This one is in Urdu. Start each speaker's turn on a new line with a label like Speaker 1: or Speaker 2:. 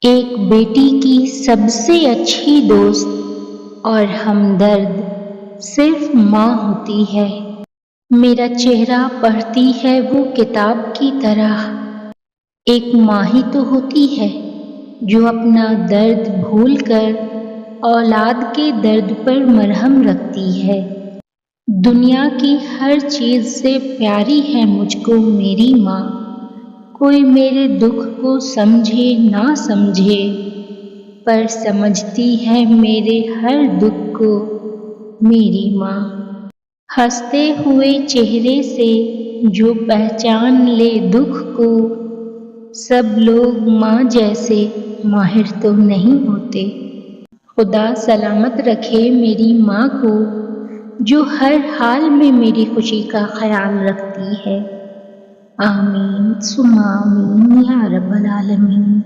Speaker 1: ایک بیٹی کی سب سے اچھی دوست اور ہمدرد صرف ماں ہوتی ہے۔ میرا چہرہ پڑھتی ہے وہ کتاب کی طرح۔ ایک ماں ہی تو ہوتی ہے جو اپنا درد بھول کر اولاد کے درد پر مرہم رکھتی ہے۔ دنیا کی ہر چیز سے پیاری ہے مجھ کو میری ماں۔ کوئی میرے دکھ کو سمجھے نہ سمجھے، پر سمجھتی ہے میرے ہر دکھ کو میری ماں۔ ہنستے ہوئے چہرے سے جو پہچان لے دکھ کو، سب لوگ ماں جیسے ماہر تو نہیں ہوتے۔ خدا سلامت رکھے میری ماں کو جو ہر حال میں میری خوشی کا خیال رکھتی ہے۔ آمین ثم آمین یا رب العالمین۔